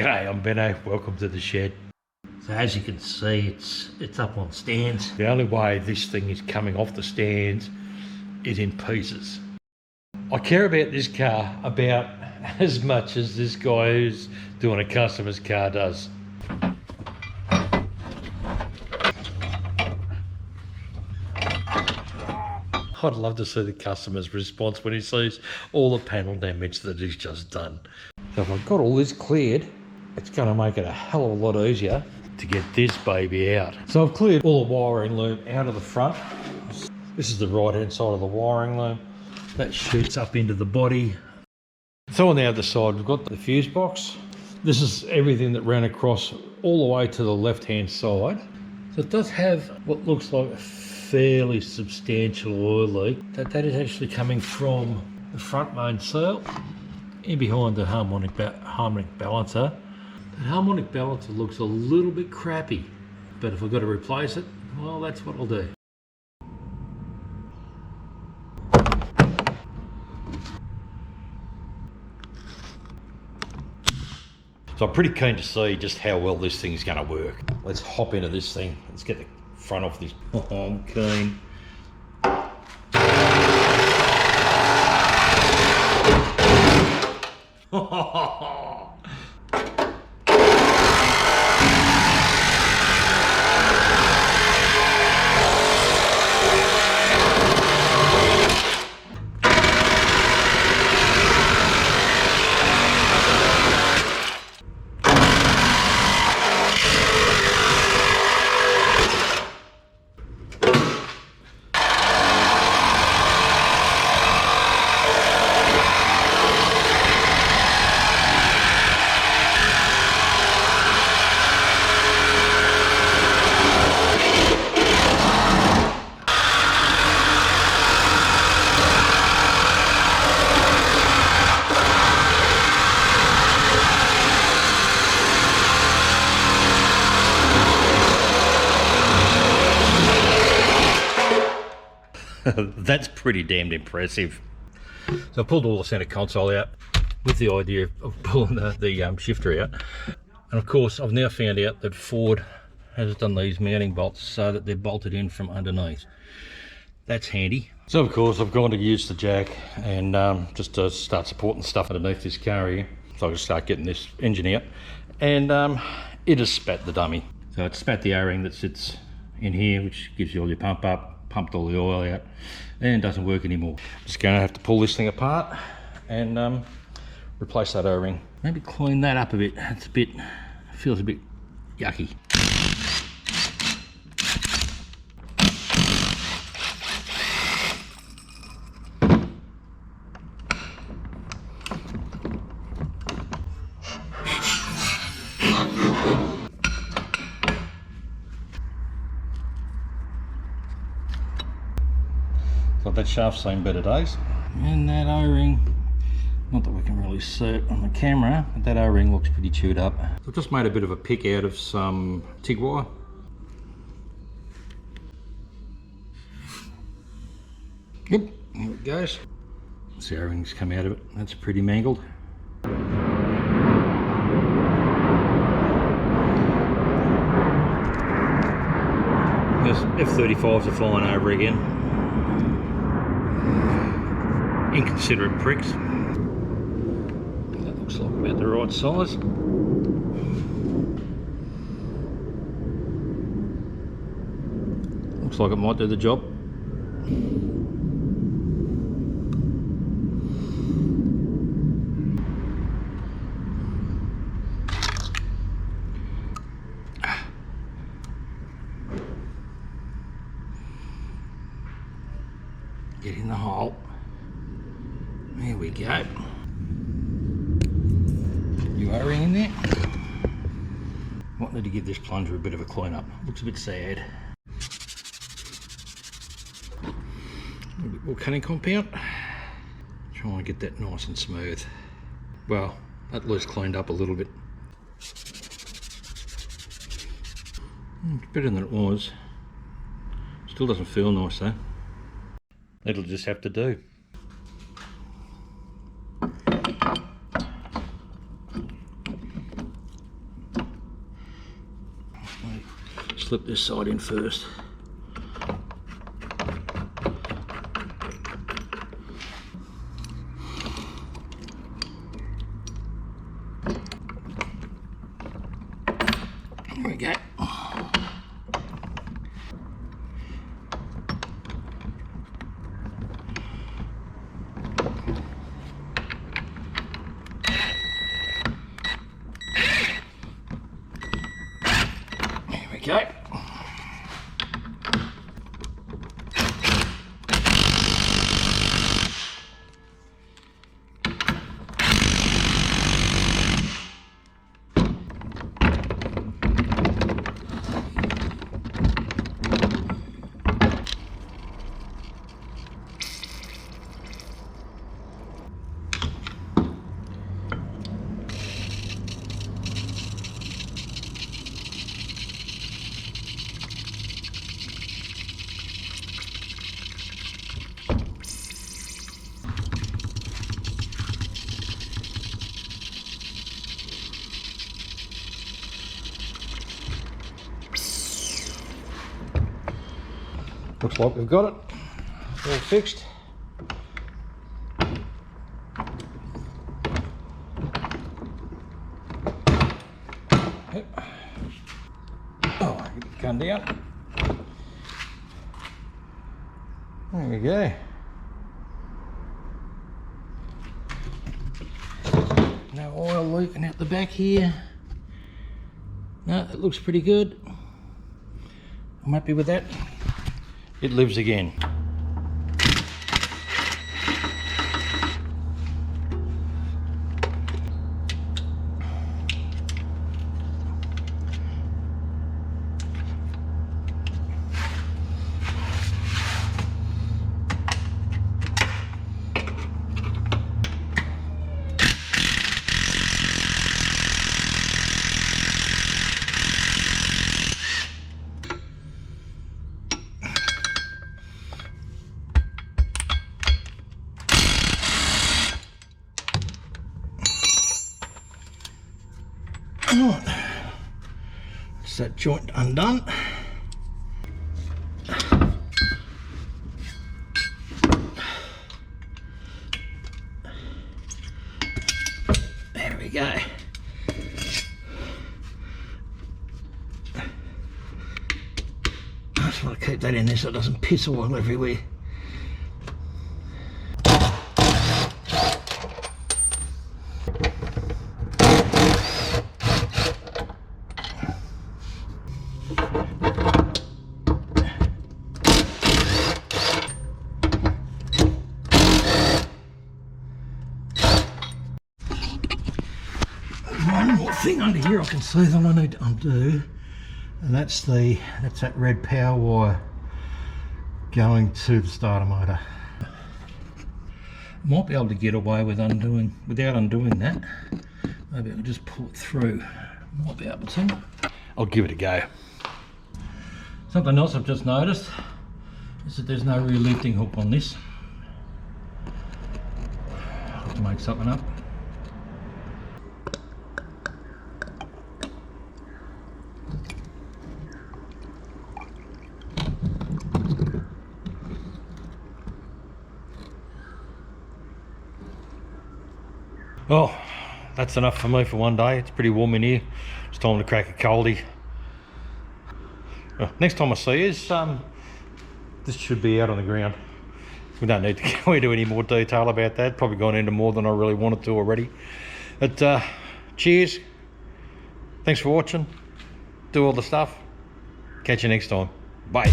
G'day, I'm Benno, welcome to the shed. So as you can see, it's up on stands. The only way this thing is coming off the stands is in pieces. I care about this car about as much as this guy who's doing a customer's car does. I'd love to see the customer's response when he sees all the panel damage that he's just done. So if I've got all this cleared, it's going to make it a hell of a lot easier to get this baby out. So I've cleared all the wiring loom out of the front. This is the right hand side of the wiring loom. That shoots up into the body. So on the other side, we've got the fuse box. This is everything that ran across all the way to the left hand side. So it does have what looks like a fairly substantial oil leak. That is actually coming from the front main seal in behind the harmonic balancer. The harmonic balancer looks a little bit crappy, but if I've got to replace it, well, that's what I'll do. So I'm pretty keen to see just how well this thing's going to work. Let's hop into this thing. Let's get the front off this. Oh, I'm keen. That's pretty damned impressive. So I pulled all the centre console out with the idea of pulling the shifter out. And of course, I've now found out that Ford has done these mounting bolts so that they're bolted in from underneath. That's handy. So of course, I've gone to use the jack and just to start supporting stuff underneath this car here. So I'll just start getting this engine out. And it has spat the dummy. So it spat the O-ring that sits in here, which gives you all your pump up. Pumped all the oil out and doesn't work anymore. Just going to have to pull this thing apart and replace that O-ring. Maybe clean that up a bit. It's feels a bit yucky. So that shaft's seen better days. And that O-ring, not that we can really see it on the camera, but that O-ring looks pretty chewed up. So I've just made a bit of a pick out of some TIG wire. Yep, here it goes. The O-ring's come out of it. That's pretty mangled. There's F-35s are flying over again. Inconsiderate pricks. That looks like about the right size. Looks like it might do the job. Get in the hole. There we go. New O-ring in there. Might need to give this plunger a bit of a clean up. Looks a bit sad. A little bit more cutting compound. Try and get that nice and smooth. Well, that loose cleaned up a little bit. It's better than it was. Still doesn't feel nice though. It'll just have to do. slip this side in first. There we go. Okay. Looks like we've got it all fixed. Oh, gun down. There we go. No oil leaking out the back here. No, it looks pretty good. I'm happy with that. It lives again. Right, that's that joint undone. There we go. I just want to keep that in there so it doesn't piss oil everywhere. One more thing under here I can see that I need to undo, and that's that red power wire going to the starter motor. Might be able to get away with without undoing that. Maybe I'll just pull it through. Might be able to. I'll give it a go. Something else I've just noticed is that there's no real lifting hook on this. I'll have to make something up. Well, that's enough for me for one day. It's pretty warm in here. It's time to crack a coldie. Well, next time I see you, this should be out on the ground. We don't need to go into any more detail about that. Probably gone into more than I really wanted to already. But cheers. Thanks for watching. Do all the stuff. Catch you next time. Bye.